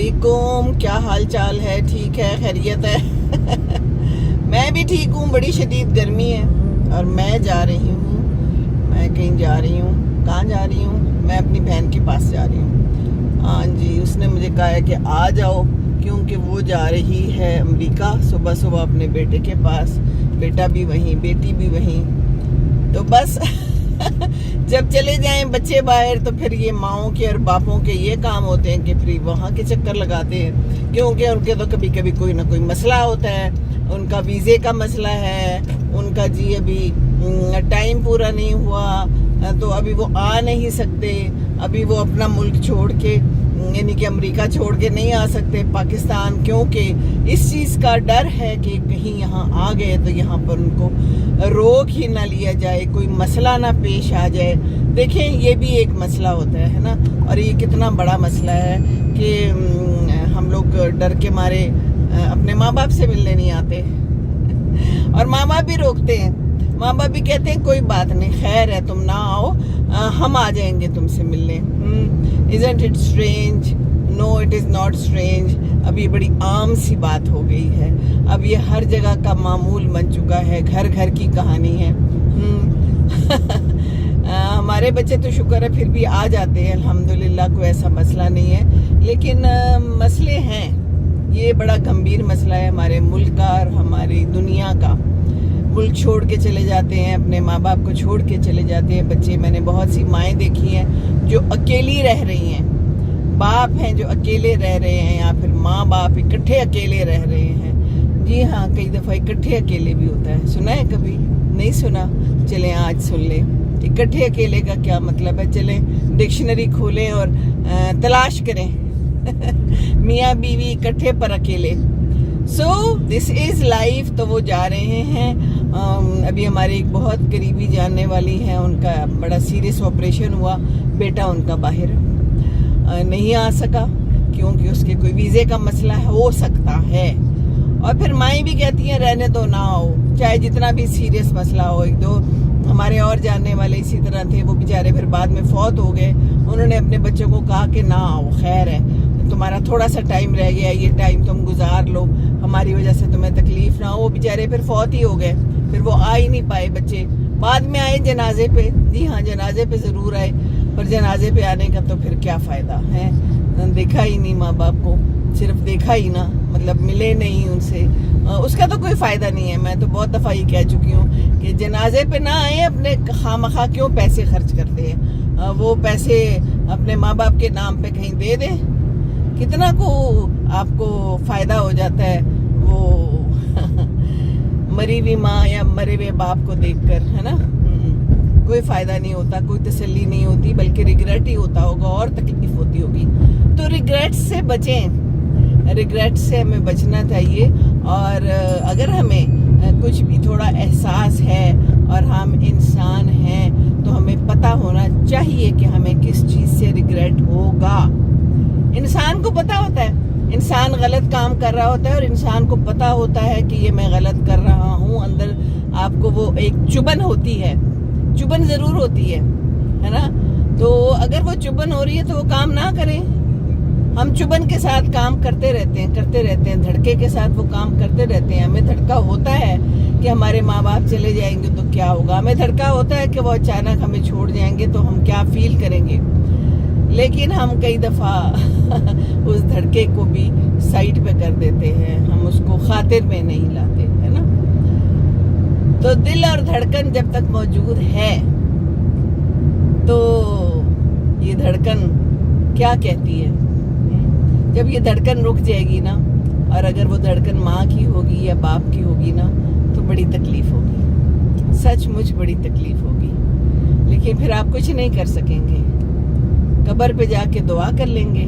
علیکم، کیا حال چال ہے؟ ٹھیک ہے، خیریت ہے؟ میں بھی ٹھیک ہوں، بڑی شدید گرمی ہے اور میں جا رہی ہوں، میں کہیں جا رہی ہوں۔ کہاں جا رہی ہوں؟ میں اپنی بہن کے پاس جا رہی ہوں۔ ہاں جی، اس نے مجھے کہا ہے کہ آ جاؤ، کیونکہ وہ جا رہی ہے امریکہ صبح صبح اپنے بیٹے کے پاس، بیٹا بھی وہیں، بیٹی بھی وہیں۔ تو بس جب چلے جائیں بچے باہر تو پھر یہ ماؤں کے اور باپوں کے یہ کام ہوتے ہیں کہ پھر وہاں کے چکر لگاتے ہیں، کیونکہ ان کے تو کبھی کبھی کوئی نہ کوئی مسئلہ ہوتا ہے، ان کا ویزے کا مسئلہ ہے، ان کا جی ابھی ٹائم پورا نہیں ہوا تو ابھی وہ آ نہیں سکتے، ابھی وہ اپنا ملک چھوڑ کے یعنی کہ امریکہ چھوڑ کے نہیں آ سکتے پاکستان، کیونکہ اس چیز کا ڈر ہے کہ کہیں یہاں آ گئے تو یہاں پر ان کو روک ہی نہ لیا جائے، کوئی مسئلہ نہ پیش آ جائے۔ دیکھیں یہ بھی ایک مسئلہ ہوتا ہے نا، اور یہ کتنا بڑا مسئلہ ہے کہ ہم لوگ ڈر کے مارے اپنے ماں باپ سے ملنے نہیں آتے، اور ماں باپ بھی روکتے ہیں، ماں باپ بھی کہتے ہیں کوئی بات نہیں، خیر ہے تم نہ آؤ، ہم آ جائیں گے تم سے ملنے۔ Isn't it strange? No, it is not strange. اب یہ بڑی عام سی بات ہو گئی ہے، اب یہ ہر جگہ کا معمول بن چکا ہے، گھر گھر کی کہانی ہے۔ ہمارے بچے تو شکر ہے پھر بھی آ جاتے ہیں، الحمدللہ کوئی ایسا مسئلہ نہیں ہے، لیکن مسئلے ہیں، یہ بڑا گمبھیر مسئلہ ہے ہمارے ملک کا اور ہماری دنیا کا۔ ملک چھوڑ کے چلے جاتے ہیں، اپنے ماں باپ کو چھوڑ کے چلے جاتے ہیں بچے۔ میں نے بہت سی مائیں دیکھی ہیں جو اکیلی رہ رہی ہیں، باپ ہیں جو اکیلے رہ رہے ہیں، یا پھر ماں باپ اکٹھے اکیلے رہ رہے ہیں۔ جی ہاں، کئی دفعہ اکٹھے اکیلے بھی ہوتا ہے، سنا ہے کبھی؟ نہیں سنا؟ چلیں آج سن لیں، اکٹھے اکیلے کا کیا مطلب ہے۔ چلیں ڈکشنری کھولیں اور تلاش کریں میاں بیوی اکٹھے پر اکیلے۔ سو دس از لائف۔ تو وہ جا رہے ہیں، ابھی ہمارے ایک بہت قریبی جاننے والی ہیں، ان کا بڑا سیریس آپریشن ہوا، بیٹا ان کا باہر نہیں آ سکا کیونکہ اس کے کوئی ویزے کا مسئلہ ہو سکتا ہے، اور پھر مائیں بھی کہتی ہیں رہنے دو، نہ آؤ، چاہے جتنا بھی سیریس مسئلہ ہو۔ ایک دو ہمارے اور جاننے والے اسی طرح تھے، وہ بیچارے پھر بعد میں فوت ہو گئے، انہوں نے اپنے بچوں کو کہا کہ نہ آؤ، خیر ہے تمہارا تھوڑا سا ٹائم رہ گیا، یہ ٹائم تم گزار لو، ہماری وجہ سے تمہیں تکلیف نہ ہو۔ وہ بیچارے پھر فوت ہی ہو گئے، پھر وہ آ ہی نہیں پائے بچے، بعد میں آئے جنازے پہ۔ جی ہاں، جنازے پہ ضرور آئے، پر جنازے پہ آنے کا تو پھر کیا فائدہ ہے، دیکھا ہی نہیں ماں باپ کو، صرف دیکھا ہی نہ، مطلب ملے نہیں ان سے، اس کا تو کوئی فائدہ نہیں ہے۔ میں تو بہت دفعہ یہ کہہ چکی ہوں کہ جنازے پہ نہ آئے، اپنے خواہ کیوں پیسے خرچ کرتے ہیں، وہ پیسے اپنے ماں باپ کے نام پہ کہیں دے دیں، کتنا کو آپ کو فائدہ ہو جاتا ہے وہ مری ہوئی ماں یا مرے ہوئے باپ کو دیکھ کر، ہے نا؟ کوئی فائدہ نہیں ہوتا، کوئی تسلی نہیں ہوتی، بلکہ ریگریٹ ہی ہوتا ہوگا اور تکلیف ہوتی ہوگی۔ تو ریگریٹ سے بچیں، ریگریٹ سے ہمیں بچنا چاہیے، اور اگر ہمیں کچھ بھی تھوڑا احساس ہے اور ہم انسان ہیں تو ہمیں پتہ ہونا چاہیے کہ ہمیں کس چیز سے ریگریٹ ہوگا۔ انسان کو پتہ ہوتا ہے، انسان غلط کام کر رہا ہوتا ہے، اور انسان کو پتہ ہوتا ہے کہ یہ میں غلط کر رہا ہوں، اندر آپ کو وہ ایک چبھن ہوتی ہے، چبھن ضرور ہوتی ہے نا؟ تو اگر وہ چبھن ہو رہی ہے تو وہ کام نہ کریں۔ ہم چبھن کے ساتھ کام کرتے رہتے ہیں، دھڑکے کے ساتھ وہ کام کرتے رہتے ہیں۔ ہمیں دھڑکا ہوتا ہے کہ ہمارے ماں باپ چلے جائیں گے تو کیا ہوگا، ہمیں دھڑکا ہوتا ہے کہ وہ اچانک ہمیں چھوڑ جائیں گے تو ہم کیا فیل کریں گے، لیکن ہم کئی دفعہ اس دھڑکے کو بھی سائڈ پہ کر دیتے ہیں، ہم اس کو خاطر میں نہیں لاتے، ہے نا؟ تو دل اور دھڑکن جب تک موجود ہے تو یہ دھڑکن کیا کہتی ہے؟ جب یہ دھڑکن رک جائے گی نا، اور اگر وہ دھڑکن ماں کی ہوگی یا باپ کی ہوگی نا، تو بڑی تکلیف ہوگی، سچ مچ بڑی تکلیف ہوگی، لیکن پھر آپ کچھ نہیں کر سکیں گے، قبر پہ جا کے دعا کر لیں گے،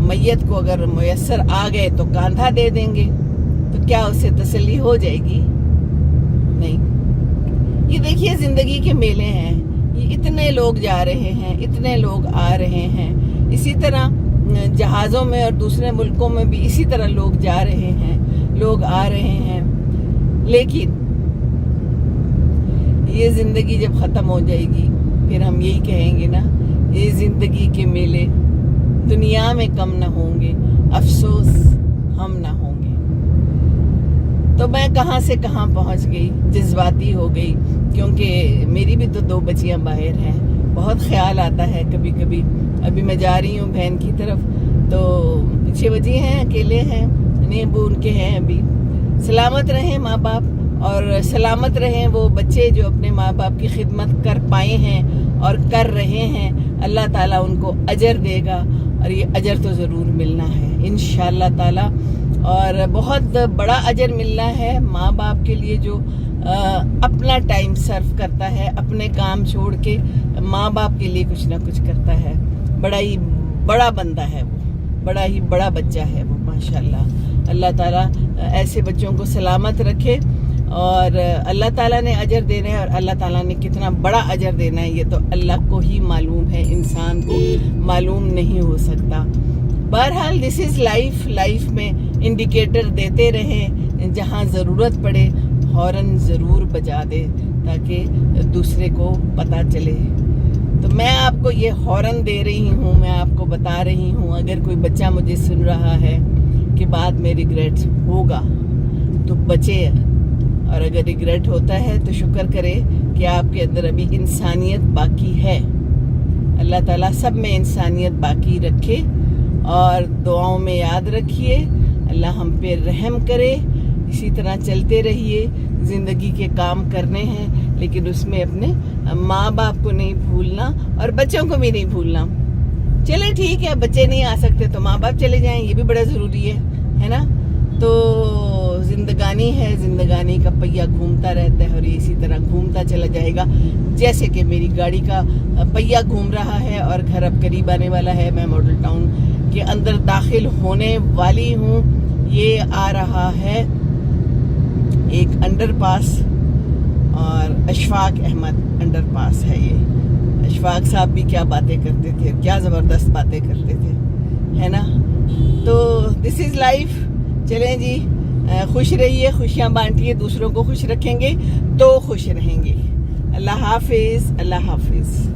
میت کو اگر میسر آ گئے تو کاندھا دے دیں گے، تو کیا اسے تسلی ہو جائے گی؟ نہیں۔ یہ دیکھیے زندگی کے میلے ہیں، یہ اتنے لوگ جا رہے ہیں، اتنے لوگ آ رہے ہیں، اسی طرح جہازوں میں اور دوسرے ملکوں میں بھی اسی طرح لوگ جا رہے ہیں، لوگ آ رہے ہیں، لیکن یہ زندگی جب ختم ہو جائے گی پھر ہم یہی کہیں گے نا، یہ زندگی کے میلے دنیا میں کم نہ ہوں گے، افسوس ہم نہ ہوں گے۔ تو میں کہاں سے کہاں پہنچ گئی، جذباتی ہو گئی، کیونکہ میری بھی تو 2 بچیاں باہر ہیں۔ بہت خیال آتا ہے کبھی کبھی۔ ابھی میں جا رہی ہوں بہن کی طرف، تو پیچھے بچی ہیں، اکیلے ہیں، نہیں ابو ان کے ہیں ابھی۔ سلامت رہیں ماں باپ، اور سلامت رہیں وہ بچے جو اپنے ماں باپ کی خدمت کر پائے ہیں اور کر رہے ہیں۔ اللہ تعالیٰ ان کو اجر دے گا، اور یہ اجر تو ضرور ملنا ہے انشاءاللہ تعالیٰ۔ اور بہت بڑا اجر ملنا ہے ماں باپ کے لیے جو اپنا ٹائم صرف کرتا ہے، اپنے کام چھوڑ کے ماں باپ کے لیے کچھ نہ کچھ کرتا ہے۔ بڑا ہی بڑا بندہ ہے وہ، بڑا ہی بڑا بچہ ہے وہ ماشاءاللہ۔ اللہ تعالیٰ ایسے بچوں کو سلامت رکھے، اور اللہ تعالیٰ نے اجر دینا ہے، اور اللہ تعالیٰ نے کتنا بڑا اجر دینا ہے یہ تو اللہ کو ہی معلوم ہے، انسان کو معلوم نہیں ہو سکتا۔ بہرحال دس از لائف، لائف میں انڈیکیٹر دیتے رہیں، جہاں ضرورت پڑے ہارن ضرور بجا دے تاکہ دوسرے کو پتہ چلے۔ تو میں آپ کو یہ ہارن دے رہی ہوں، میں آپ کو بتا رہی ہوں، اگر کوئی بچہ مجھے سن رہا ہے کہ بعد میں ریگریٹ ہوگا تو بچے، اور اگر ریگریٹ ہوتا ہے تو شکر کرے کہ آپ کے اندر ابھی انسانیت باقی ہے۔ اللہ تعالیٰ سب میں انسانیت باقی رکھے، اور دعاؤں میں یاد رکھیے، اللہ ہم پہ رحم کرے۔ اسی طرح چلتے رہیے، زندگی کے کام کرنے ہیں، لیکن اس میں اپنے ماں باپ کو نہیں بھولنا، اور بچوں کو بھی نہیں بھولنا۔ چلے ٹھیک ہے، بچے نہیں آ سکتے تو ماں باپ چلے جائیں، یہ بھی بڑا ضروری ہے نا۔ تو زندگانی ہے، زندگانی کا پہیہ گھومتا رہتا ہے، اور یہ اسی طرح گھومتا چلا جائے گا، جیسے کہ میری گاڑی کا پہیہ گھوم رہا ہے، اور گھر اب قریب آنے والا ہے۔ میں ماڈل ٹاؤن کے اندر داخل ہونے والی ہوں۔ یہ آ رہا ہے ایک انڈر پاس، اور اشفاق احمد انڈر پاس ہے یہ۔ اشفاق صاحب بھی کیا باتیں کرتے تھے، کیا زبردست باتیں کرتے تھے، ہے نا۔ تو دس از لائف۔ چلیں جی، خوش رہیے، خوشیاں بانٹیے، دوسروں کو خوش رکھیں گے تو خوش رہیں گے۔ اللہ حافظ، اللہ حافظ۔